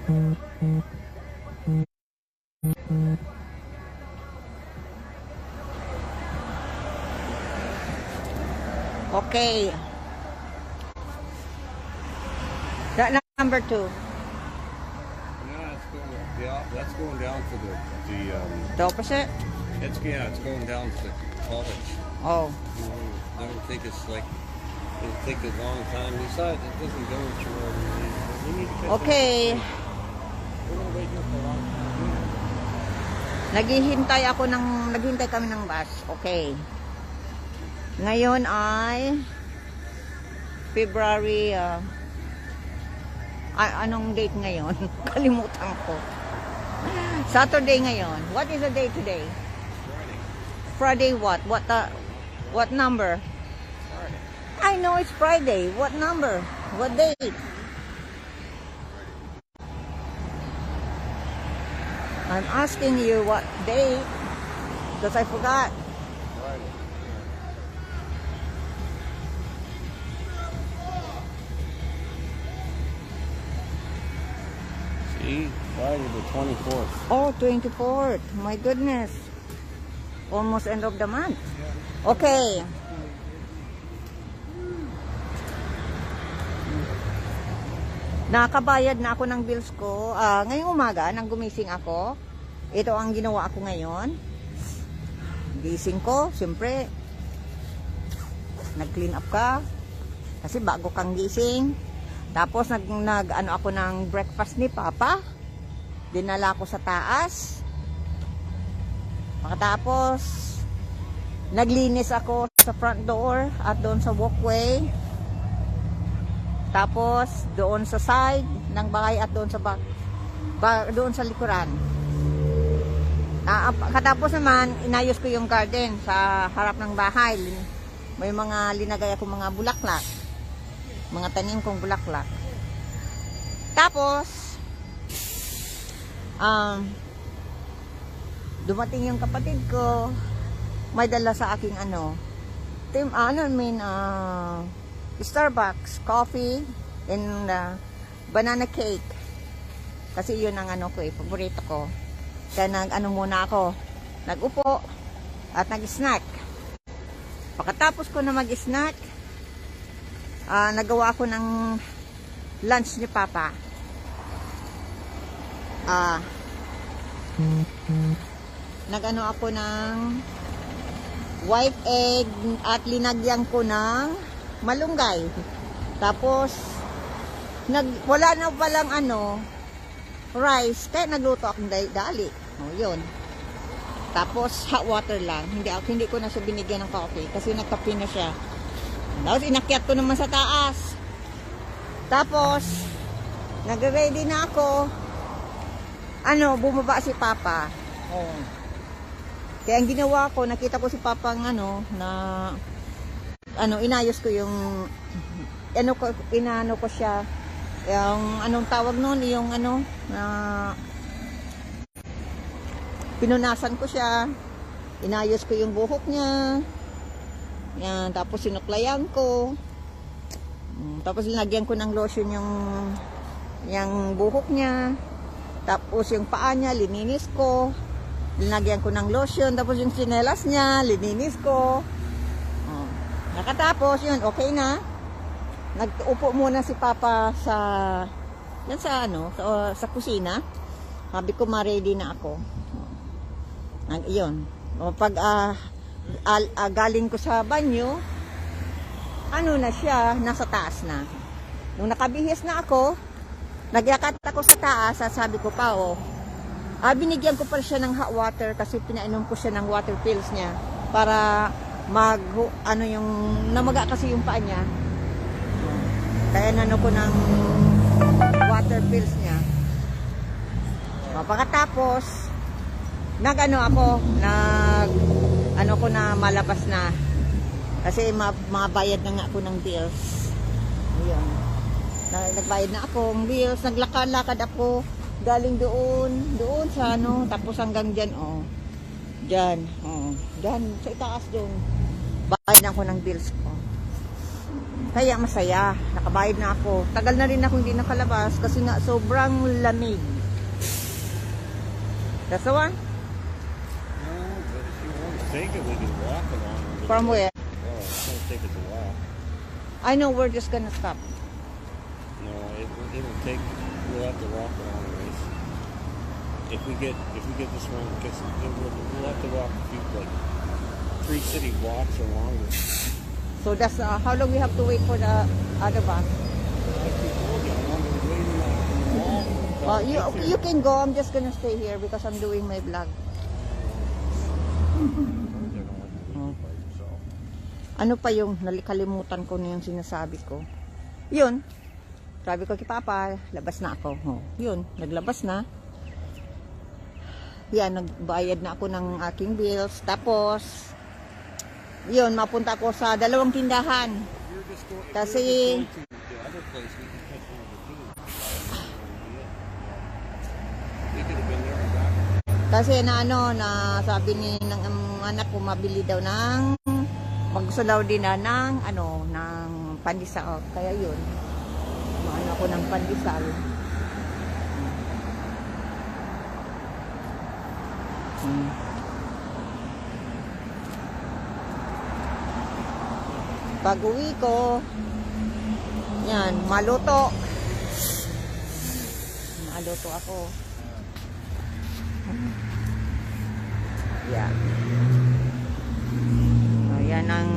Okay. That number 2. No, that's going down to The opposite? it's going down to college. Oh. I don't think it's like it'll take a long time. Besides, it doesn't go at your we need to catch Okay. We're gonna wait here for a long time. Naghihintay kami ng bus. Okay. Ngayon ay February anong date ngayon? Kalimutan ko. Saturday ngayon. What is the day today? Friday what? What number? Friday. I know it's Friday. What number? What date? I'm asking you what date because I forgot. Friday. See, Friday the 24th. Oh, 24th. My goodness. Almost end of the month. Okay. Nakabayad na ako ng bills ko. Ngayong umaga, nang gumising ako, ito ang ginawa ko ngayon. Gising ko, siyempre, nag-clean up ka. Kasi bago kang gising. Tapos, ano ako ng breakfast ni Papa. Dinala ko sa taas. Pagkatapos, naglinis ako sa front door at doon sa walkway. Tapos, doon sa side ng bahay at doon sa doon sa likuran. Katapos naman, inayos ko yung garden sa harap ng bahay. May mga linagay ako mga bulaklak. Mga tanim kong bulaklak. Tapos, dumating yung kapatid ko. May dala sa aking Starbucks coffee and banana cake. Kasi yun ang paborito ko. Kaya muna ako. Nag-upo at nag-snack. Pagkatapos ko na mag-snack, nagawa ko ng lunch ni Papa. Ako ng white egg at linagyan ko ng malunggay. Tapos wala na palang rice, kaya nagluto akong dali. Yun. Tapos hot water lang. Hindi ko na siya binigyan ng coffee kasi nagkape na siya. Tapos inakyat ko naman sa taas. Tapos nag-ready na ako. Bumaba si Papa. Kaya ang ginawa ko, nakita ko si Papa inayos ko yung inano ko siya yung anong tawag noon, yung pinunasan ko siya, inayos ko yung buhok niya. Yan, tapos sinuklayan ko. Tapos linagyan ko ng lotion yung buhok niya. Tapos yung paa niya lininis ko. Linagyan ko ng lotion, tapos yung tsinelas niya lininis ko. Nakatapos yun, okay na. Nag-upo muna si Papa sa kusina. Sabi ko, ma-ready na ako. Yun. Pag galing ko sa banyo, na siya, nasa taas na. Nung nakabihis na ako, nagyakat ako sa taas, sabi ko pa, binigyan ko pa siya ng hot water kasi pinainom ko siya ng water pills niya para namaga kasi yung paa niya. Kaya ko ng water pills niya. Pagkatapos, ko na malabas na. Kasi mabayad na nga ako ng bills. Ayun. Nagbayad na ako ng bills, naglakad-lakad ako galing doon sa tapos hanggang dyan, dyan, sa itaas doon. Bayad ako ng bills ko. Kaya masaya. Nakabayad na ako. Tagal na rin ako hindi nakalabas kasi nga sobrang lamig. That's the one? No, but if you want to take it, we can walk along. From where? Oh, it's going to take us a while. I know we're just gonna stop. No, it'll take. We'll have to walk along the ways. If we get this one, because we'll have to walk a few, like 3 city blocks or longer. So that's how long we have to wait for the other bus? Like we told you, I'm on the way in the mall. You can go. I'm just gonna stay here because I'm doing my vlog. Ano pa yung nalikalimutan ko na yung sinasabi ko? Yun. Sabi ko kay Papa, labas na ako. Oh, yun, naglabas na. Yan, nagbayad na ako ng aking bills. Tapos, yun, mapunta ako sa 2 tindahan. Kasi, The other place, we can catch one of the teams. We could have been there and back. kasi na ano, na sabi ni ng anak ko, mabili daw ng, maggusto daw din na ng, ano, ng pandesal. Kaya yun, maano ako ng pandesal. Pag uwi ko, yan, maluto. Maluto ako. Yan. Yan ang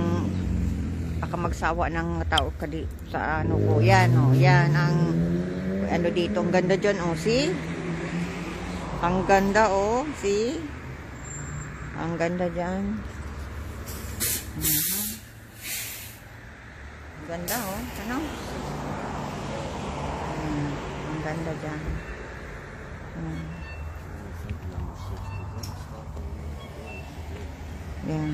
pakamagsawa ng tao kadi sa ano ko. Yan, oh, yan ang ano dito. Ang ganda dyan, oh, see? Ang ganda, oh, see? Ang ganda dyan. Ang ganda, oh. Ano? Ang ganda dyan. Yan.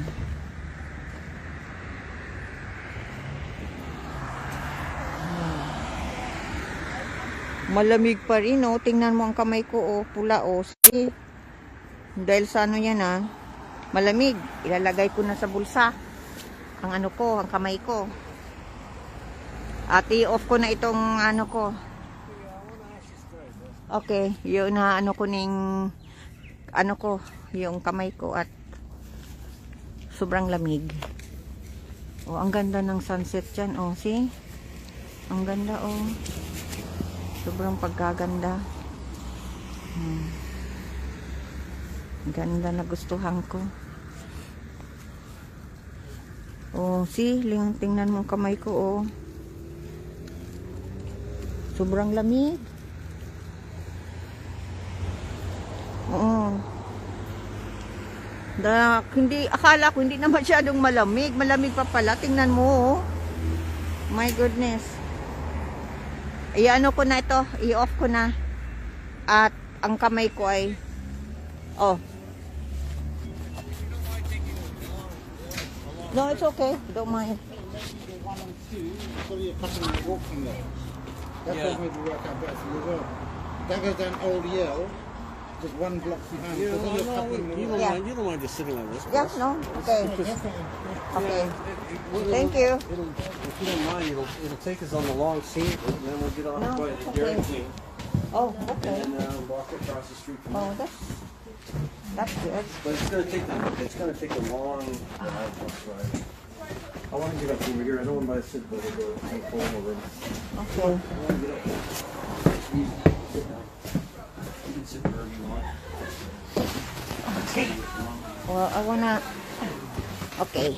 Malamig pa rin, oh. Tingnan mo ang kamay ko, oh. Pula, oh. See? Dahil sa ano yan, ah. Malamig. Ilalagay ko na sa bulsa. Ang ano ko, ang kamay ko. At i-off ko na itong ano ko. Okay. Yun na ano ko ning ano ko, yung kamay ko at sobrang lamig. Oh, ang ganda ng sunset dyan, oh. See? Ang ganda, oh. Sobrang pagkaganda. Ganda na gustuhan ko. Oh, see? Tingnan mo ang kamay ko, oh. Sobrang lamig. Oo. Hindi, akala ko hindi na masyadong malamig. Malamig pa pala. Tingnan mo, oh. My goodness. I-ano ko na ito. I-off ko na. At ang kamay ko ay oh. No, it's okay. Don't mind. That's Yeah. what made me work out better for you as well. That goes down Old Yale, just 1 block behind. You So then you're don't, coupling the you road. don't Yeah. mind. You don't mind just sitting on this. Yeah, no? Okay. Okay. Thank you. If you don't mind, it'll take us on the long seat, and then we'll get off No, by the okay. Dairy Queen, Oh, okay. and then walk across the street from Oh, there. that's good. But it's gonna take a long bus ride. I want to get up over here. I don't want to sit over the phone over. Okay. I want to get up. Easy. Sit down. You can sit wherever you want. Okay. Well, I wanna. Okay.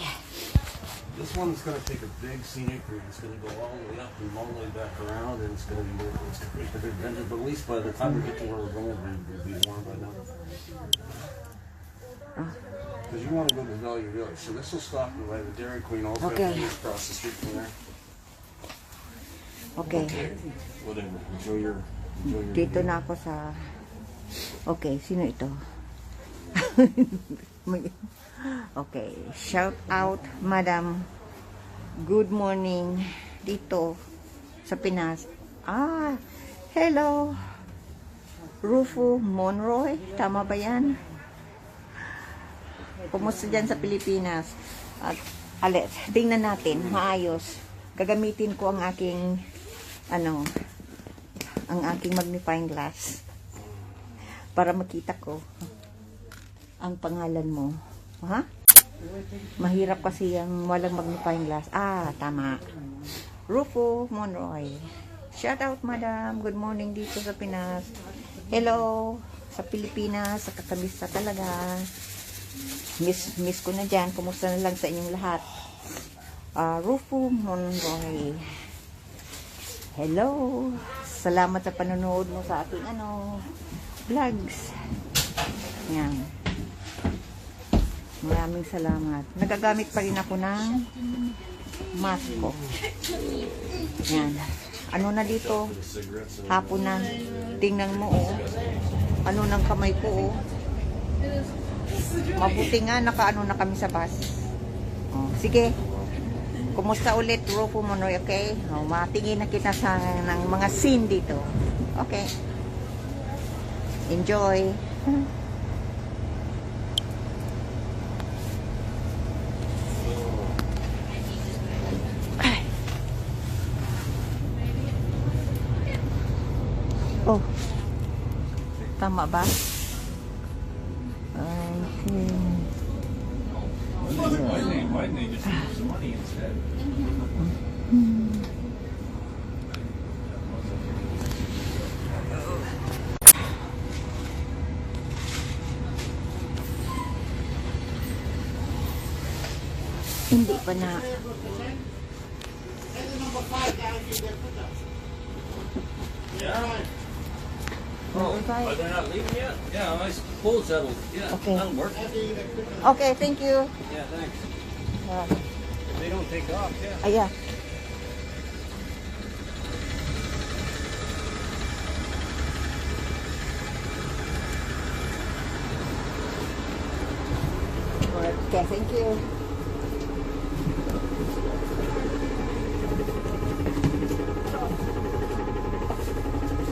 This one's going to take a big scenic route. It's going to go all the way up and all the way back around, and it's going to be a big adventure. But at least by the time we get to where we're going, we'll be warm by now. Because you want to go to Value Village, so this will stop you by the Dairy Queen. Also, Okay. across the street from there. Okay. Whatever. Enjoy your. Dito na ako sa. Okay, sino ito? Okay, shout out Madam. Good morning dito sa Pinas. Ah, hello. Rufo Monroy, tama ba yan? Kumusta dyan sa Pilipinas? At alit, tingnan natin, maayos. gagamitin ko ang aking ang aking magnifying glass para makita ko ang pangalan mo. Ha? Mahirap kasi yung walang magnifying glass. Ah, tama. Rufo Monroy. Shout out, madam. Good morning dito sa Pinas. Hello sa Pilipinas, sa kakamista talaga. Miss ko na dyan. Kumusta na lang sa inyong lahat? Rufo Monroy. Hello. Salamat sa panonood mo sa ating vlogs. Yan. Maraming salamat. Nagagamit pa rin ako ng mask ko. Yan. Ano na dito? Hapon na. Tingnan mo, oh. Ano ng kamay ko, oh. Mabuti nga, nakaano na kami sa bus. Oh, sige. Kumusta ulit, Rufo Monroy, okay? Oh, matingin na kita sa ng mga scene dito. Okay. Enjoy. Oh. Tama ba? Okay. Why didn't they just use some money instead? Hindi pa na. Oh, okay. Are they not leaving yet? Yeah, my pool settled. Yeah, Okay. that'll work. Okay, thank you. Yeah, thanks. If they don't take off, yeah. Ayan. Okay, thank you.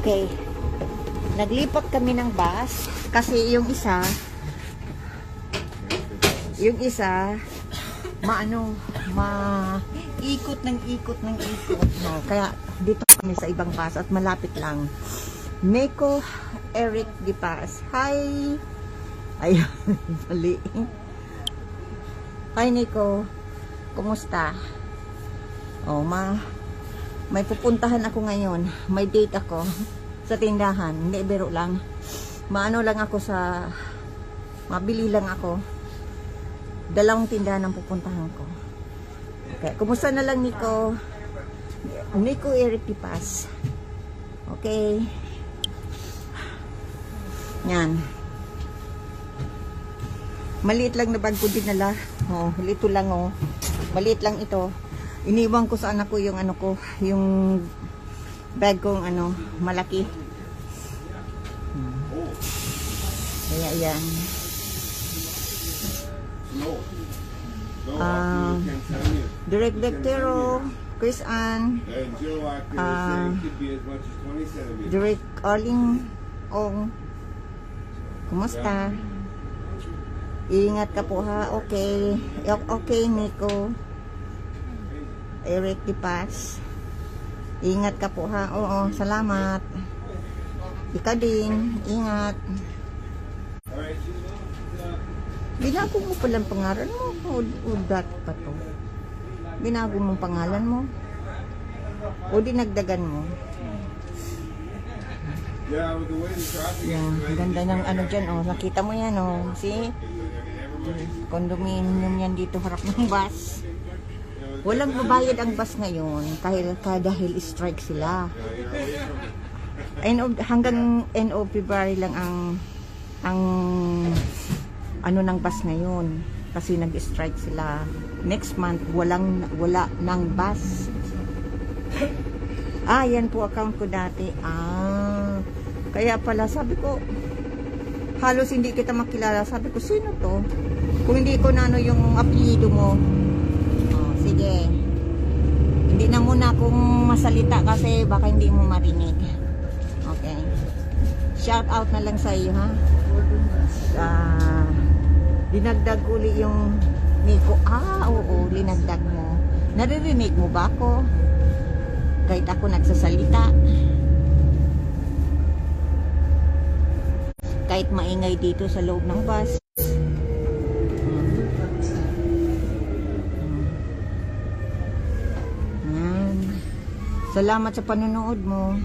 Okay. Naglipat kami ng bus kasi yung isa ikot ng ikot. No, kaya dito kami sa ibang bus at malapit lang. Nico Eric Di Paz. Hi. Ayun, mali. Hi Nico. Kumusta? Oh, may pupuntahan ako ngayon. May date ako sa tindahan. Hindi, biro lang. Mabili lang ako. 2 tindahan ang pupuntahan ko. Okay. Kumusta na lang, Nico? Nico Eric Di Paz. Okay. Yan. Maliit lang na bag ko dinala. Oh, ito lang, oh. Maliit lang ito. Iniwan ko sa anak ko yung yung bag kong malaki. Kaya yan. Direct Vectero, Chris Ann, Direct Arling Ong. Kumusta? Ingat ka po, ha? Okay. Okay, Nico. Eric Di Paz. Ingat ka po, ha? Oo, salamat. Ikaw din. Ingat. Binago mo palang pangalan mo. O dat pa to? Binago mo pangalan mo? O dinagdagan mo? Yan, ganda ng dyan, oh. Nakita mo yan, oh. See? Condominium yan dito, harap ng bus. Walang babayad ang bus ngayon dahil strike sila. Hanggang end of February lang ang ng bus ngayon kasi nag-strike sila. Next month wala ng bus. Yan po account ko dati. Kaya pala sabi ko halos hindi kita makilala. Sabi ko, sino to? Kung hindi ko na yung apelyido mo. Sige. Hindi na muna akong masalita kasi baka hindi mo marinig. Okay. Shout out na lang sa iyo, ha? Dinagdag uli yung Nico. Oo, linagdag mo. Naririnig mo ba ako? Kahit ako nagsasalita. Kahit maingay dito sa loob ng bus. Yan. Salamat sa panonood mo.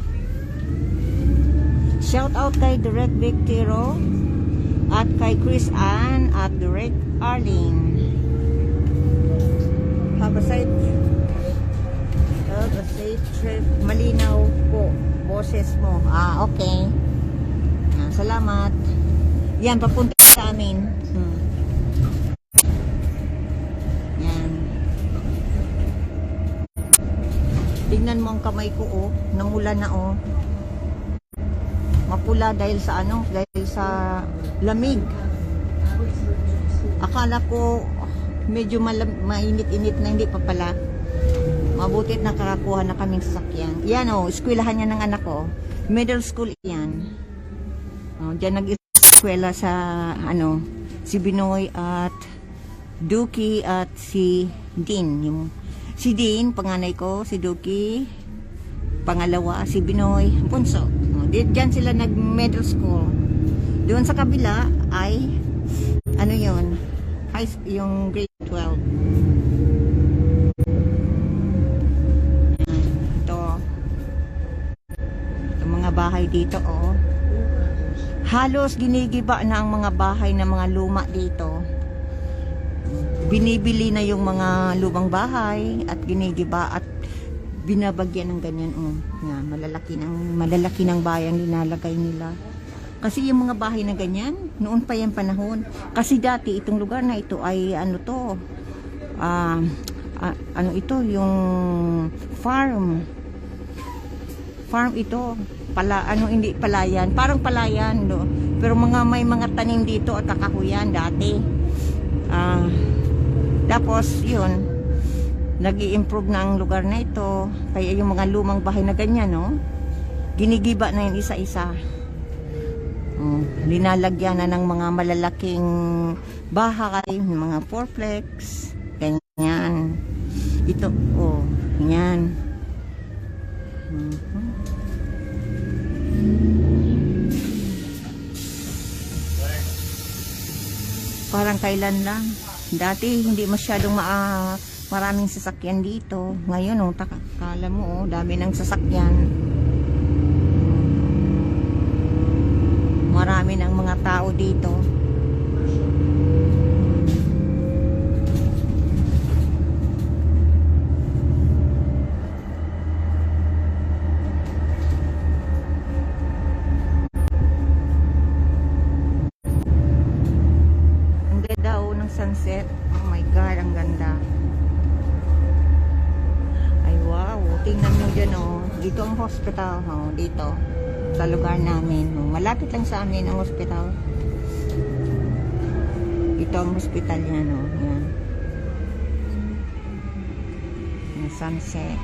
Shout out kay Direct Victiro at kay Chris Ann at Direct Arlene. Have a safe trip. Malinaw po boses mo. Okay. Salamat. Yan, papunta sa amin. Yan. Tingnan mo ang kamay ko, oh. Namula na, oh. Mapula dahil sa ano? Dahil sa lamig. Akala ko medyo mainit-init na, hindi pa pala. Mabutit nakakakuha na kaming sasakyan. Yan, oh. Eskwelahan niya ng anak ko. Middle school yan. Diyan nag-eskwela sa ano, si Binoy at Duki at si Dean. Si Dean, panganay ko, si Duki, pangalawa, si Binoy, punso. Diyan sila nag-middle school. Doon sa kabila ay, ano yun, yung grade 12. Ito. Yung mga bahay dito, oh. Halos ginigiba na ang mga bahay ng mga luma dito. Binibili na yung mga lumang bahay at ginigiba at binabagyan ng ganyan. Yan, malalaki ng bayan linalagay nila. Kasi yung mga bahay na ganyan, noon pa yung panahon. Kasi dati itong lugar na ito ay ano to, ano ito, yung farm ito. Hindi palayan, parang palayan, no? Pero may mga tanim dito at kakahuyan dati. Tapos yun, nag-i-improve na ang lugar na ito. Kaya yung mga lumang bahay na ganyan, no, ginigiba na yung isa-isa. Linalagyan na ng mga malalaking bahay, mga fourplex, ganyan. Ito, ganyan. Parang kailan lang. Dati hindi masyadong maraming sasakyan dito. Ngayon, kala mo, dami ng sasakyan. Marami ng mga tao dito. Sunset. Oh my God, ang ganda. Ay wow, tingnan mo dyan, oh. Dito ang hospital, oh, dito sa lugar namin, oh. Malapit lang sa amin ang hospital. Ito ang hospital yan, oh. Yan. Yung sunset.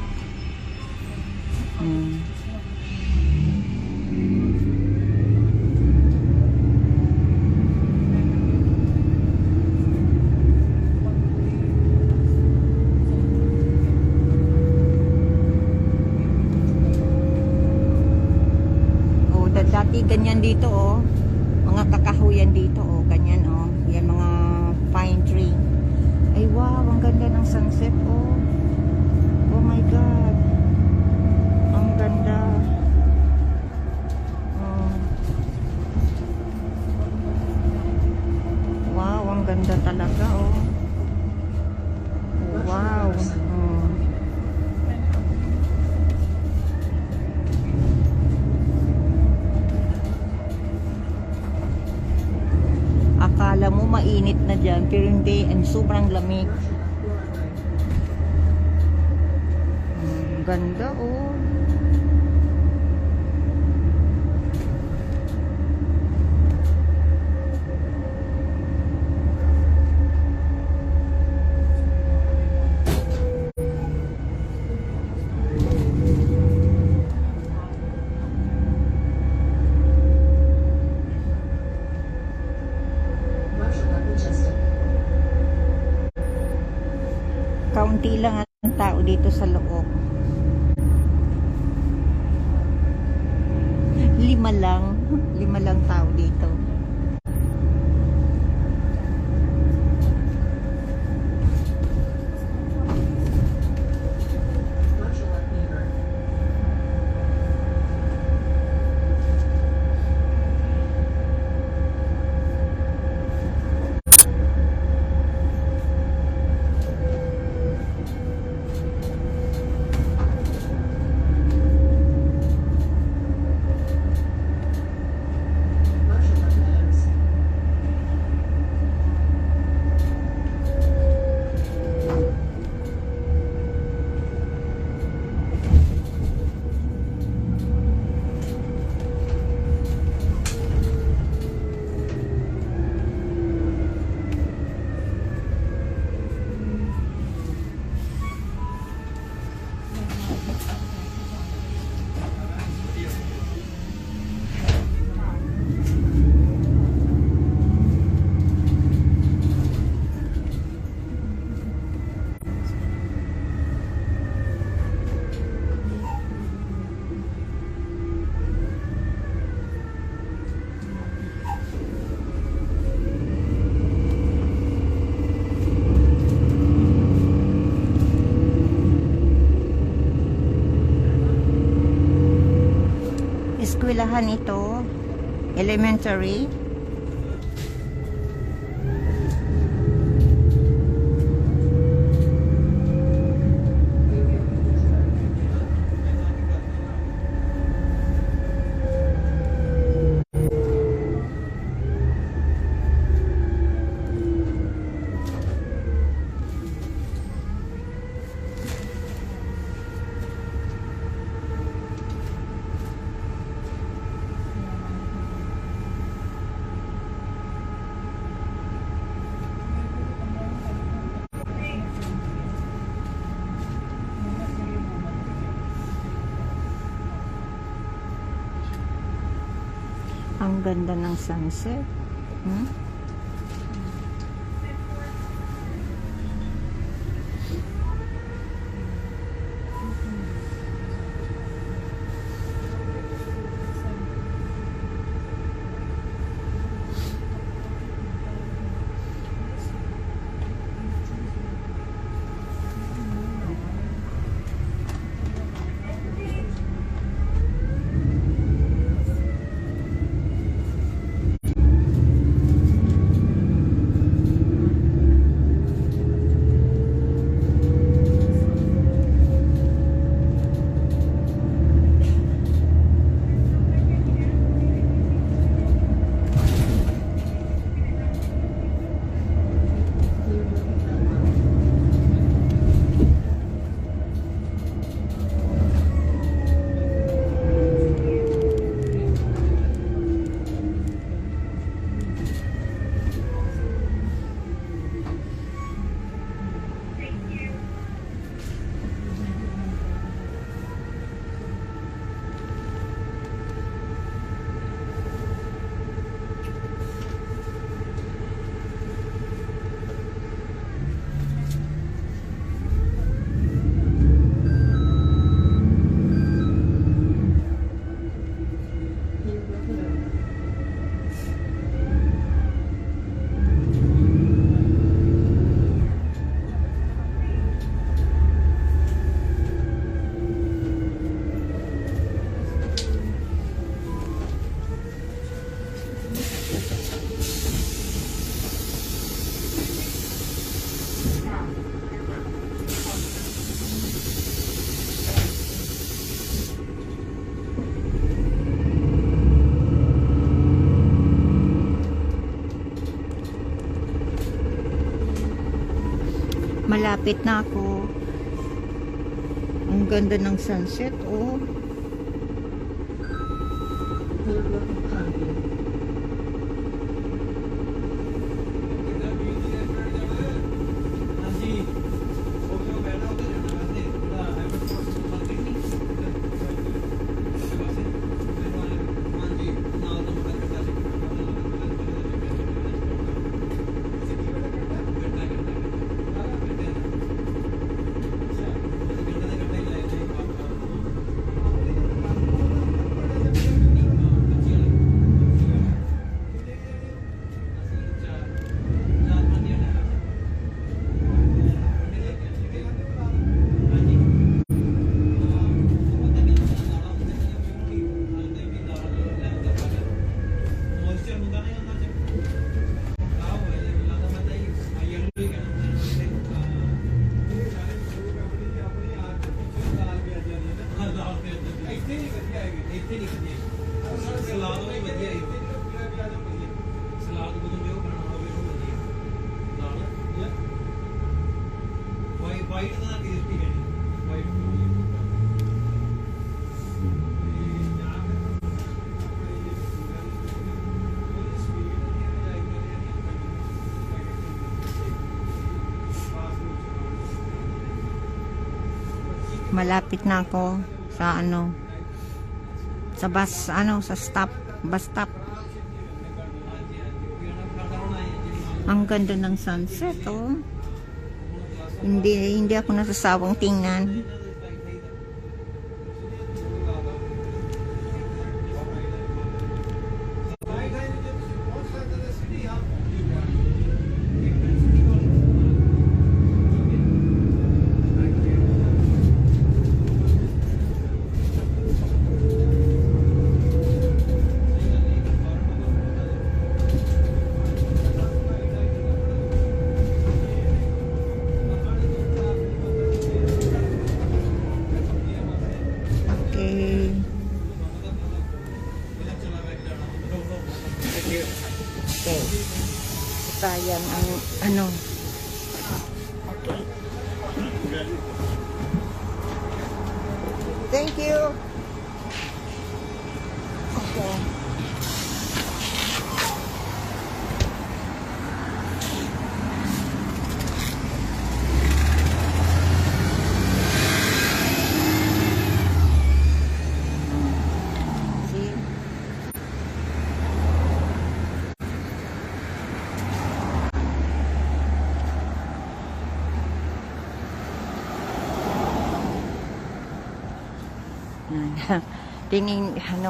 Dati ganyan dito, oh. Mga kakahuyan dito, oh. Ganyan, oh. Yan mga pine tree. Ay wow, ang ganda ng sunset, oh. Oh my God. Ang ganda. Wow, ang ganda talaga, oh. Wow. Akala mo mainit na dyan, pero hindi, sobrang lamig. Ganda, oh. Kaunti lang ang Lima lang tao dito. Eskwelahan ito, elementary. Ang ganda ng sunset. Hmm? Malapit na ako. Ang ganda ng sunset, oh. Salad ਵੀ ਵਧੀਆ ਹੀ ਸਲਾਦ ਜਦੋਂ ਵੀ ਉਹ ਖਾਣਾ ਹੋਵੇ ਉਹ ਵਧੀਆ ਨਾਲ ਵਾਈਟ ਦਾ ਟੇਸਟੀ ਹੈ white Malapit na ako sa sa bus stop. Ang ganda ng sunset, oh. Hindi ako nasasawang tingnan. Okay. Sayang ang Okay. Thank you. Okay.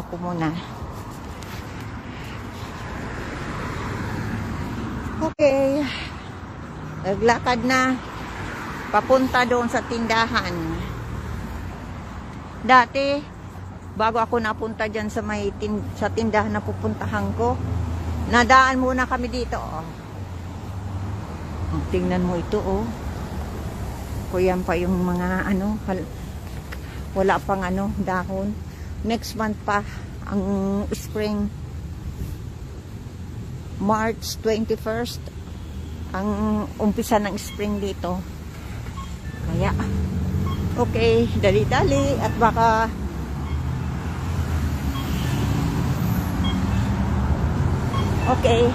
Ko muna. Okay. Naglakad na papunta doon sa tindahan. Dati, bago ako napunta dyan sa sa tindahan na pupuntahan ko, nadaan muna kami dito. Oh. Tingnan mo ito, oh. Kuyan pa yung mga wala pang dahon. Next month pa ang spring. March 21st ang umpisa ng spring dito. Kaya okay, dali-dali at baka okay.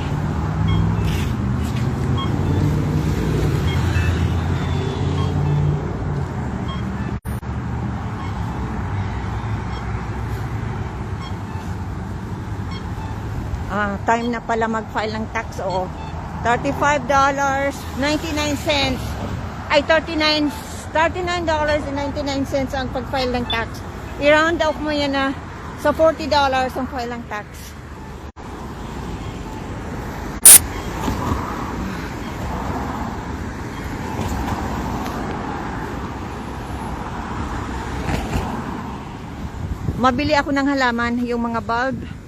Time na pala mag-file ng tax, oh. $35.99. Ay, $39.99 ang pag-file ng tax. I-round off mo yan na sa $40 ang file ng tax. Mabili ako ng halaman, yung mga bulb.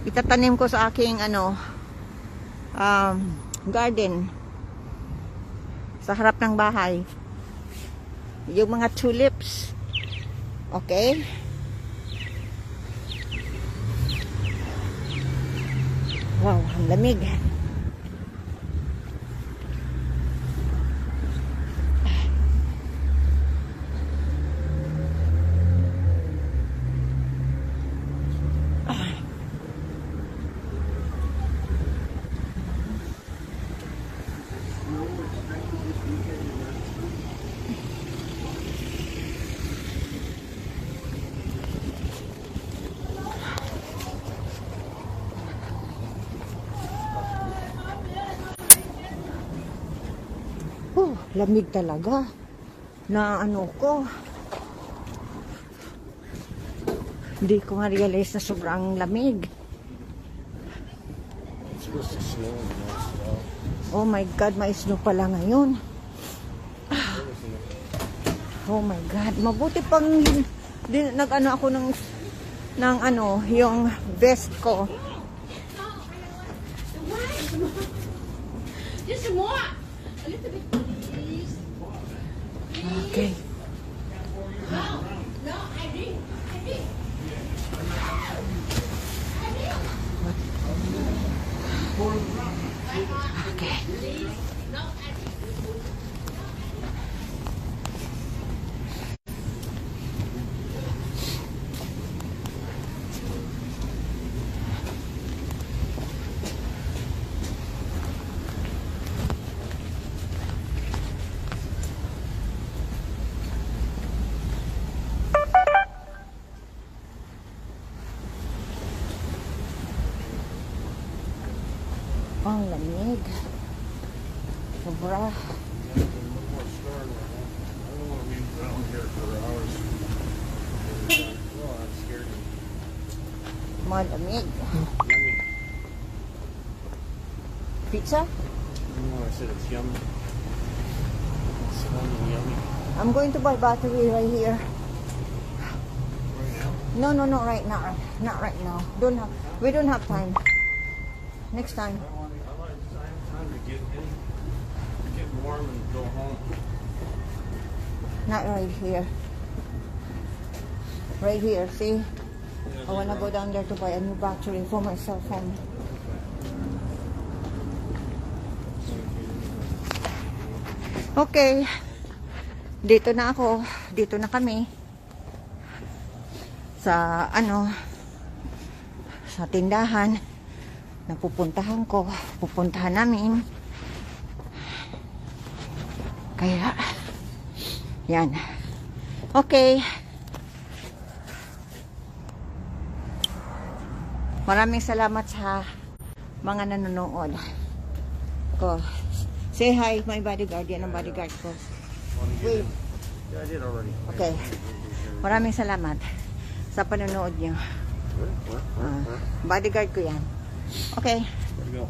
Itatanim ko sa aking garden sa harap ng bahay. Yung mga tulips. Okay? Wow, ang lamig. Lamig talaga na ko hindi ko ma-realize na sobrang lamig. It's supposed to snow in the next while. Oh my God, may snow pala ngayon. Oh my God, mabuti pang nag-ano ako ng yung vest ko. Just more. A little bit, please. Okay. No, I drink. Ang lamig. Sobra. Look what's starting right now. I don't want to be around here for hours. Oh, that scared me. Malamig. Yummy. Pizza? No, I said it's yummy. It's yummy. I'm going to buy battery right here. Right now? No, not right now. Not right now. We don't have time. Next time. I like time to get warm and go home. Not right here. Right here, see? I wanna go down there to buy a new battery for my cell phone. Okay. Dito na ako. Dito na kami. Sa sa tindahan na pupuntahan namin. Kaya yan. Okay. Maraming salamat sa mga nanonood ko. Say hi, my bodyguard. Yan ang bodyguard ko. Wait. Yeah, I did already. Okay. Maraming salamat sa panonood niyo. Bodyguard ko yan. Okay. Where'd it go?